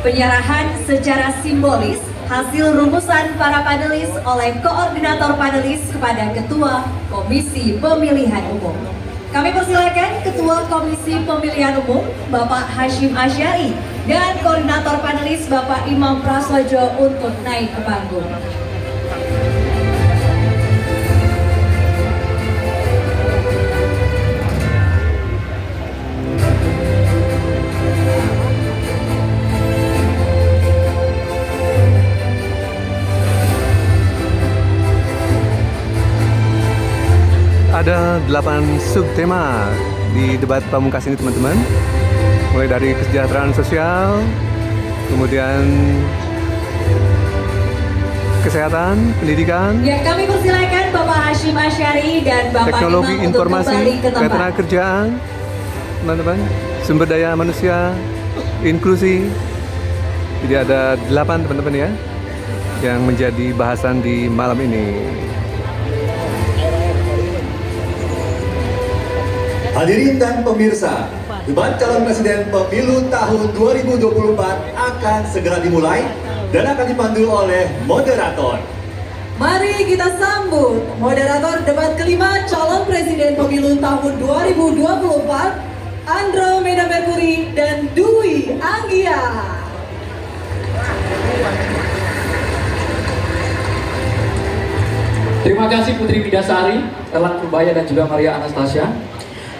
Penyerahan secara simbolis hasil rumusan para panelis oleh koordinator panelis kepada Ketua Komisi Pemilihan Umum. Kami persilakan Ketua Komisi Pemilihan Umum Bapak Hashim Asyari dan koordinator panelis Bapak Imam Prasojo untuk naik ke panggung. Ada 8 subtema di debat pamungkas ini, teman-teman. Mulai dari kesejahteraan sosial, kemudian kesehatan, pendidikan, Ya, kami persilakan Bapak Hashim Asyari dan Bapak teknologi Imam untuk informasi, kembali ke tempat. ketenagakerjaan, teman-teman, sumber daya manusia, inklusi. Jadi ada 8, teman-teman, ya, yang menjadi bahasan di malam ini. Hadirin dan pemirsa, debat calon presiden pemilu tahun 2024 akan segera dimulai dan akan dipandu oleh moderator. Mari kita sambut moderator debat kelima calon presiden pemilu tahun 2024, Andromeda Mercury dan Dwi Anggia. Terima kasih Putri Widasari, Elang Purbaya dan juga Maria Anastasia.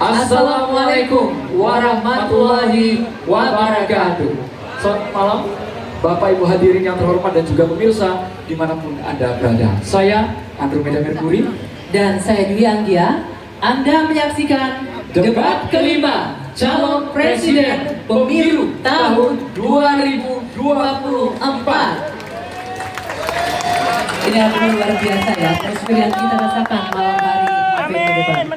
Assalamualaikum warahmatullahi wabarakatuh. Selamat malam Bapak Ibu hadirin yang terhormat dan juga pemirsa dimanapun Anda berada. Saya Andromeda Mercury Dan saya Dwi Anggia. Anda menyaksikan debat kelima calon presiden pemilu tahun 2024. Ini adalah luar biasa ya, atmosfer yang kita rasakan malam hari ini.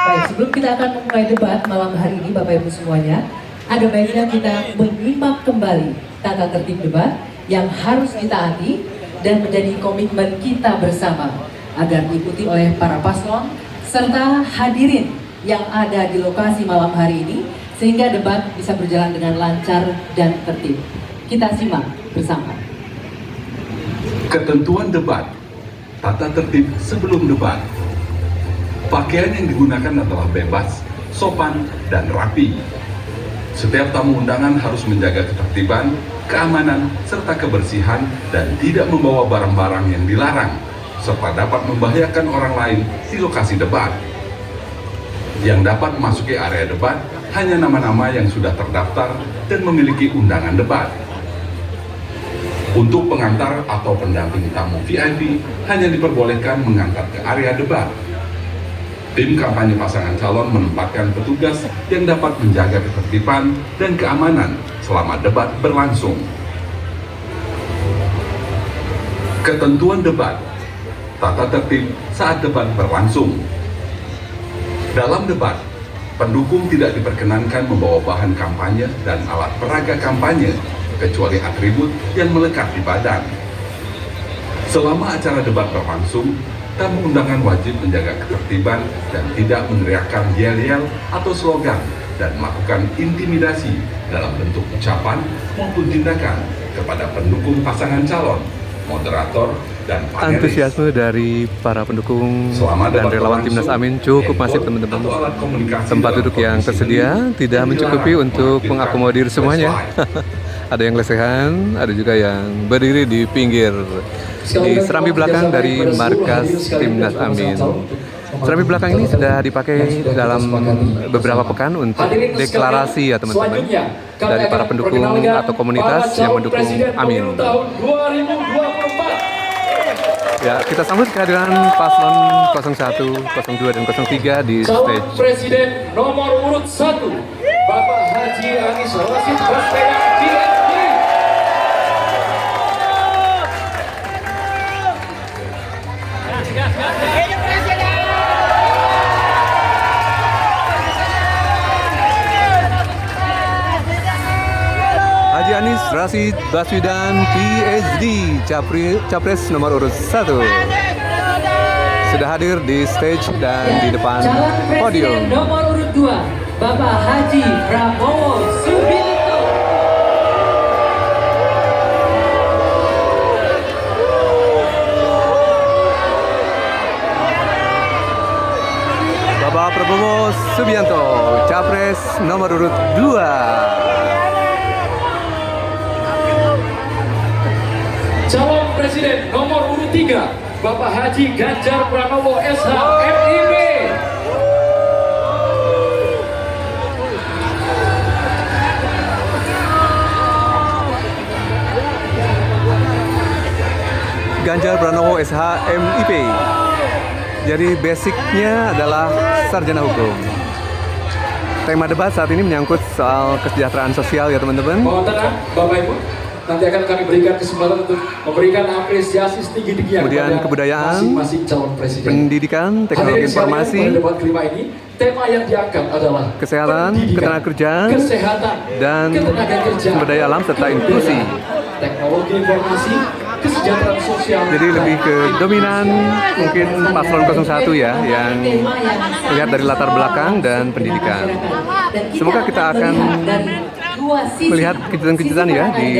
Baik, sebelum kita akan memulai debat malam hari ini, Bapak Ibu semuanya, ada baiknya kita menyimak kembali tata tertib debat yang harus ditaati dan menjadi komitmen kita bersama agar diikuti oleh para paslon serta hadirin yang ada di lokasi malam hari ini sehingga debat bisa berjalan dengan lancar dan tertib. Kita simak bersama. Ketentuan debat, tata tertib sebelum debat. Pakaian yang digunakan adalah bebas, sopan, dan rapi. Setiap tamu undangan harus menjaga ketertiban, keamanan, serta kebersihan dan tidak membawa barang-barang yang dilarang, serta dapat membahayakan orang lain di lokasi debat. Yang dapat memasuki area debat hanya nama-nama yang sudah terdaftar dan memiliki undangan debat. Untuk pengantar atau pendamping tamu VIP hanya diperbolehkan mengantar ke area debat. Tim kampanye pasangan calon menempatkan petugas yang dapat menjaga ketertiban dan keamanan selama debat berlangsung. Ketentuan debat, tata tertib saat debat berlangsung. Dalam debat, pendukung tidak diperkenankan membawa bahan kampanye dan alat peraga kampanye kecuali atribut yang melekat di badan. Selama acara debat berlangsung, tamu undangan wajib menjaga ketertiban dan tidak meneriakkan yel-yel atau slogan dan melakukan intimidasi dalam bentuk ucapan maupun tindakan kepada pendukung pasangan calon, moderator, dan panelis. Antusiasme dari para pendukung dan relawan Timnas Amin cukup masif, teman-teman. Tempat duduk yang tersedia tidak mencukupi untuk mengakomodir semuanya. Ada yang lesehan, ada juga yang berdiri di pinggir di serambi belakang dari markas Timnas Amin. Serambi belakang ini sudah dipakai dalam beberapa pekan untuk deklarasi ya, teman-teman, dari para pendukung atau komunitas yang mendukung Amin. Ya, kita sambut kehadiran paslon 01, 02, dan 03 di Calon stage. Presiden nomor urut 1 Bapak Haji Anies Rashid Baswedan PhD. Haji Anies Rashid Baswedan PhD, Capres nomor urut 1, sudah hadir di stage dan di depan Calon podium. Presiden nomor urut 2, Bapak Haji Prabowo Subianto. nomor urut 2. Calon Presiden nomor urut 3, Bapak Haji Ganjar Pranowo SH MIP. Ganjar Pranowo SH MIP. Jadi basicnya adalah sarjana hukum. Tema debat saat ini menyangkut soal kesejahteraan sosial ya teman-teman. Mohon tenang, Bapak Ibu. Nanti akan kami berikan kesempatan untuk memberikan apresiasi setinggi-tingginya Kemudian kepada kebudayaan, masing-masing calon presiden. Pendidikan, teknologi Hadirin sekalian, informasi, pada debat kelima ini, tema yang diangkat adalah kesehatan, pendidikan, ketenagakerjaan, kesehatan, dan ketenagakerjaan, sumber daya alam serta inklusi. teknologi informasi, kesejahteraan sosial. Jadi lebih ke dominan mungkin paslon 01 ya yang melihat dari latar belakang dan pendidikan. Semoga kita akan melihat kejutan-kejutan ya di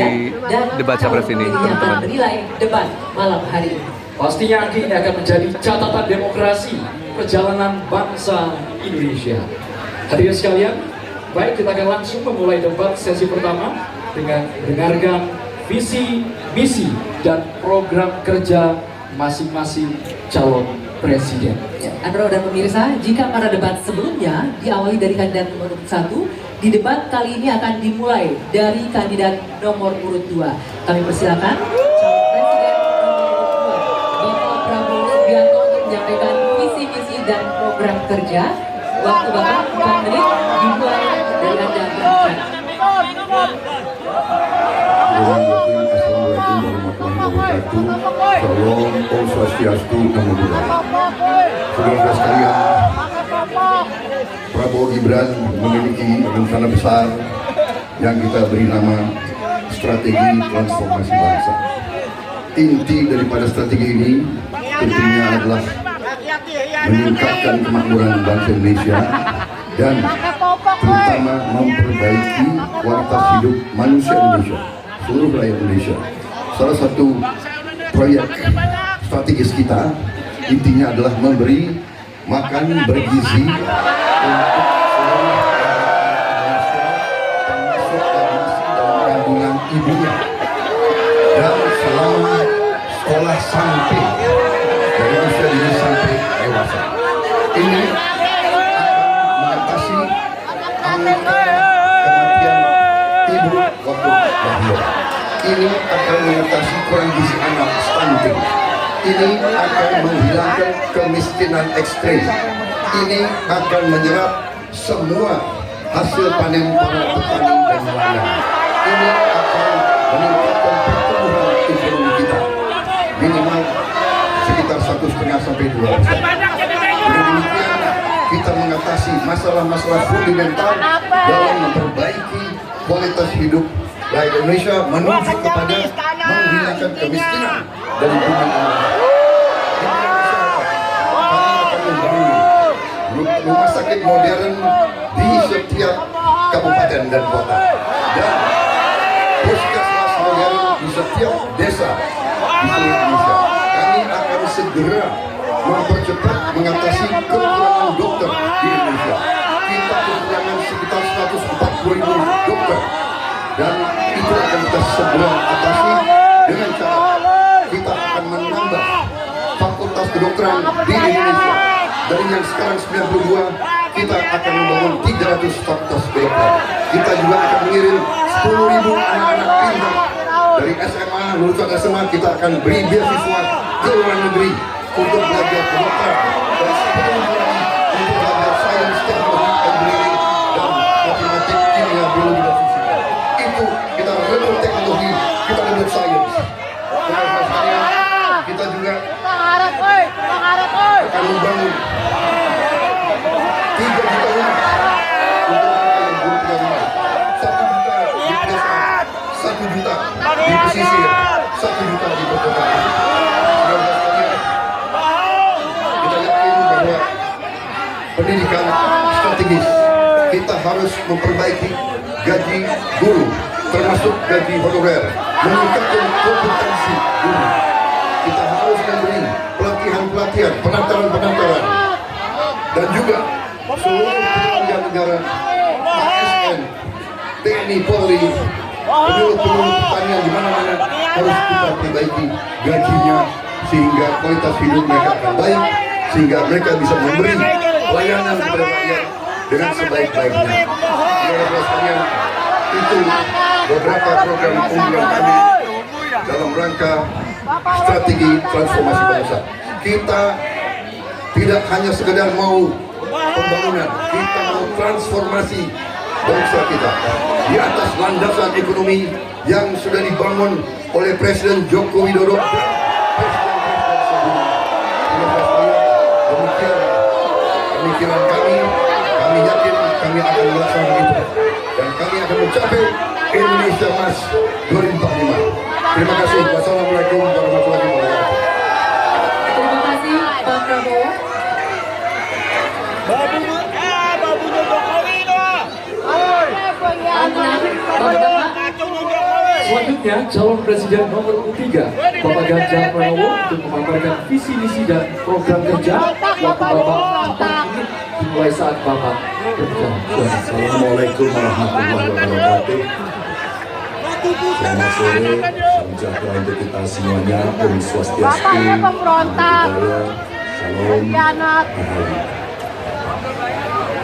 debat capres ini, teman-teman. Menilai debat malam hari ini. Pastinya ini akan menjadi catatan demokrasi perjalanan bangsa Indonesia. Hadirin sekalian, baik kita akan langsung memulai debat sesi pertama dengan mendengarkan visi, misi, dan program kerja masing-masing calon presiden. Andro dan pemirsa, jika pada debat sebelumnya diawali dari kandidat nomor urut 1, di debat kali ini akan dimulai dari kandidat nomor urut 2. Kami persilakan calon presiden nomor urut 2, Bapak Prabowo Subianto untuk menyampaikan visi, misi, dan program kerja. Waktu Bapak 4 menit dimulai dari Anda berbicara. Assalamualaikum warahmatullahi wabarakatuh. Salam Om Swastiastu, Namo Buddhaya. Saudara sekalian, Prabowo Gibran memiliki rencana besar yang kita beri nama strategi transformasi bangsa. Inti daripada strategi ini tentunya adalah meningkatkan kemakmuran bangsa Indonesia dan terutama memperbaiki kualitas hidup manusia Indonesia, seluruh rakyat Indonesia. Salah satu proyek strategis kita intinya adalah memberi makan bergizi untuk seluruh Indonesia, termasuk yang masih dalam kandungan ibunya, dan selama sekolah sampai dari usia dini sampai dewasa. Ini akan mengatasi angka kematian ibu waktu lahir. Ini akan mengatasi kurang gizi anak, stunting. Ini akan menghilangkan kemiskinan ekstrem. Ini akan menyerap semua hasil panen para petani dan nelayan. Ini akan meningkatkan pertumbuhan ekonomi kita minimal sekitar 1,5 sampai 2%. Dengan demikian kita mengatasi masalah-masalah fundamental dalam memperbaiki kualitas hidup rakyat Indonesia menuju kepada menghilangkan kemiskinan dari bumi ini. Rumah sakit modern di setiap kabupaten dan kota dan puskesmas modern di setiap desa di seluruh Indonesia. Kami akan segera mempercepat mengatasi kekurangan dokter di Indonesia. Kita kekurangan sekitar 140.000 dokter dan itu akan kita segera atasi dengan cara kita akan menambah fakultas kedokteran di Indonesia. Dari yang sekarang 92, kita akan membangun 300 fakultas kedokteran. Kita juga akan mengirim 10.000 anak-anak pintar dari SMA, lulusan SMA. Kita akan beri beasiswa ke luar negeri untuk belajar kedokteran dan 10.000 lagi untuk belajar sains, teknologi, engineering, dan matematik, kimia, biologi, dan fisika. Itu kita rebut teknologi, kita rebut sains. Kita juga akan membangun 3 juta rumah untuk mereka yang belum punya rumah. 1 juta di pedesaan, 1 juta di pesisir, 1 juta di perkotaan. Kita yakin bahwa pendidikan strategis kita harus memperbaiki gaji guru, termasuk gaji honorer, meningkatkan kompetensi guru. Kita harus memberi pelatihan-pelatihan, penataran-penataran, dan juga seluruh penyelenggara negara AS BKN, TNI, Polri, penyuluh-penyuluh pertanian di mana-mana harus kita perbaiki gajinya sehingga kualitas hidup mereka akan baik, sehingga mereka bisa memberi pelayanan kepada rakyat dengan sebaik-baiknya. Saudara-saudara sekalian, itu beberapa program unggulan kami dalam rangka strategi transformasi bangsa. Kita tidak hanya sekedar mau pembangunan, kita mau transformasi bangsa kita di atas landasan ekonomi yang sudah dibangun oleh Presiden Joko Widodo. Demikian pemikiran kami yakin kami akan melaksanakan itu dan kami akan mencapai Indonesia Emas 2045. Terima kasih. Wassalamualaikum warahmatullahi wabarakatuh. Terima kasih Pak Prabowo. Selanjutnya, calon presiden nomor 3 Bapak Ganjar Pranowo untuk memaparkan visi misi dan program kerja waktu Bapak 4 menit dimulai saat Bapak berbicara. Assalamualaikum warahmatullahi wabarakatuh. Selamat sore, salam sejahtera untuk kita semuanya. Om Swastiastu, Namo Buddhaya, Salam, Bahagia.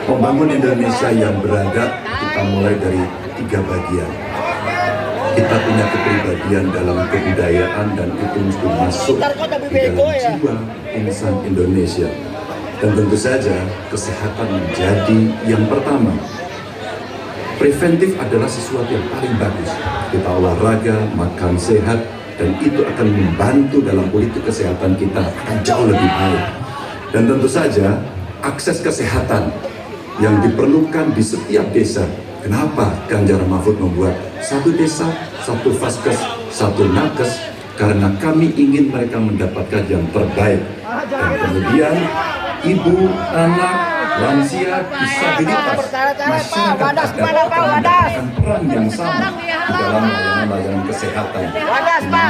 Membangun Indonesia yang beradab kita mulai dari 3 bagian. Kita punya kepribadian dalam kebudayaan dan itu mesti masuk di dalam jiwa insan Indonesia. Dan tentu saja kesehatan menjadi yang pertama. Preventif adalah sesuatu yang paling bagus. Kita olahraga, makan sehat, dan itu akan membantu dalam politik kesehatan kita akan jauh lebih baik. Dan tentu saja akses kesehatan yang diperlukan di setiap desa. Kenapa Ganjar Mahfud membuat satu desa, satu vaskes, satu nakes? Karena kami ingin mereka mendapatkan yang terbaik. Dan kemudian ibu, anak, lansia, disabilitas, masyarakat akan mendapatkan peran yang sama di dalam layanan kesehatan. Di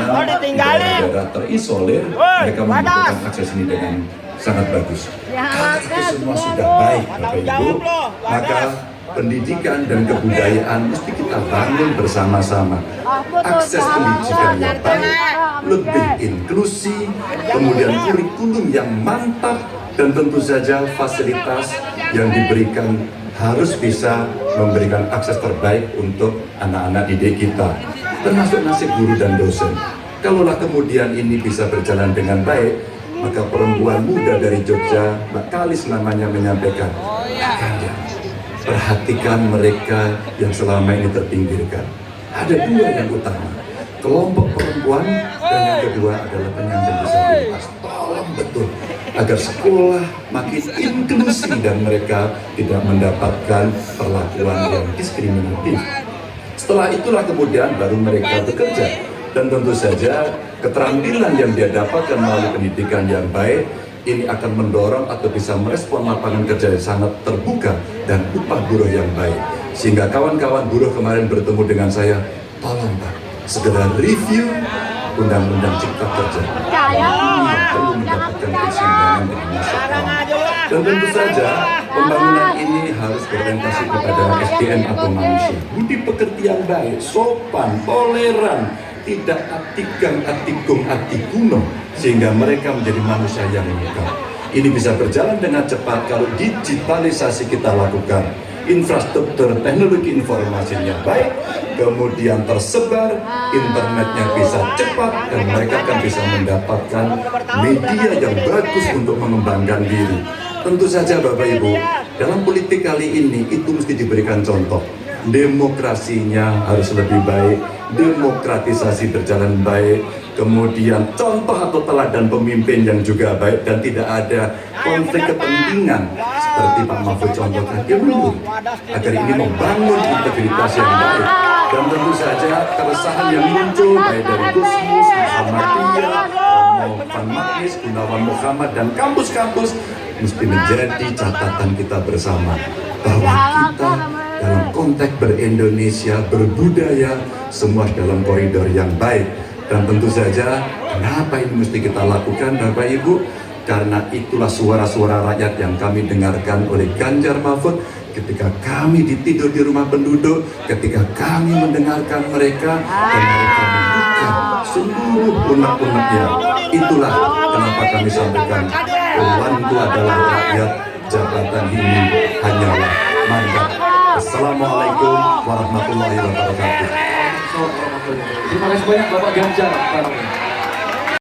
mana di daerah terisolir, mereka membutuhkan akses ini dengan sangat bagus. Kalau itu semua sudah baik, Bapak Ibu, maka pendidikan dan kebudayaan mesti kita bangun bersama-sama. Akses pendidikan yang baik, lebih inklusi, kemudian kurikulum yang mantap, dan tentu saja fasilitas yang diberikan harus bisa memberikan akses terbaik untuk anak-anak didik kita, termasuk nasib guru dan dosen. Kalaulah kemudian ini bisa berjalan dengan baik, maka perempuan muda dari Jogja, Mbak Kalis namanya, menyampaikan, Ganjar, perhatikan mereka yang selama ini terpinggirkan. Ada 2 yang utama, kelompok perempuan, dan yang kedua adalah penyandang disabilitas. Tolong betul agar sekolah makin inklusi dan mereka tidak mendapatkan perlakuan yang diskriminatif. Setelah itulah kemudian baru mereka bekerja, dan tentu saja keterampilan yang dia dapatkan melalui pendidikan yang baik ini akan mendorong atau bisa merespon lapangan kerja yang sangat terbuka dan upah buruh yang baik. Sehingga kawan-kawan buruh kemarin bertemu dengan saya, tolong Pak, segera review Undang-Undang Cipta Kerja. Ini perlu mendapatkan keseimbangan dengan masa depan. Dan tentu saja pembangunan ini harus berorientasi kepada SDM atau manusia. Budi pekerti yang baik, sopan, toleran, tidak atikang, atikung, atikuno, sehingga mereka menjadi manusia yang lengkap. Ini bisa berjalan dengan cepat kalau digitalisasi kita lakukan. Infrastruktur teknologi informasinya baik, kemudian tersebar, internetnya bisa cepat, dan mereka akan bisa mendapatkan media yang bagus untuk mengembangkan diri. Tentu saja Bapak Ibu, dalam politik kali ini itu mesti diberikan contoh. Demokrasinya harus lebih baik, demokratisasi berjalan baik, kemudian contoh atau teladan pemimpin yang juga baik dan tidak ada konflik kepentingan seperti Pak Mahfud contohkan. Dia menurut agar ini membangun integritas yang baik, dan tentu saja keresahan yang muncul baik dari Gusmus, Muhammadiyah, Van Magnis, Gunawan Muhammad, dan kampus-kampus mesti menjadi catatan kita bersama bahwa kita dalam konteks ber-Indonesia, berbudaya, semua dalam koridor yang baik. Dan tentu saja, kenapa ini mesti kita lakukan Bapak Ibu? karena itulah suara-suara rakyat yang kami dengarkan oleh Ganjar Mahfud ketika kami tidur di rumah penduduk, ketika kami mendengarkan mereka dan mereka membuka seluruh unek-uneknya. Itulah kenapa kami sampaikan, Tuanku adalah rakyat, jabatan ini hanyalah mandat. Assalamualaikum warahmatullahi wabarakatuh. Terima kasih banyak Bapak Ganjar.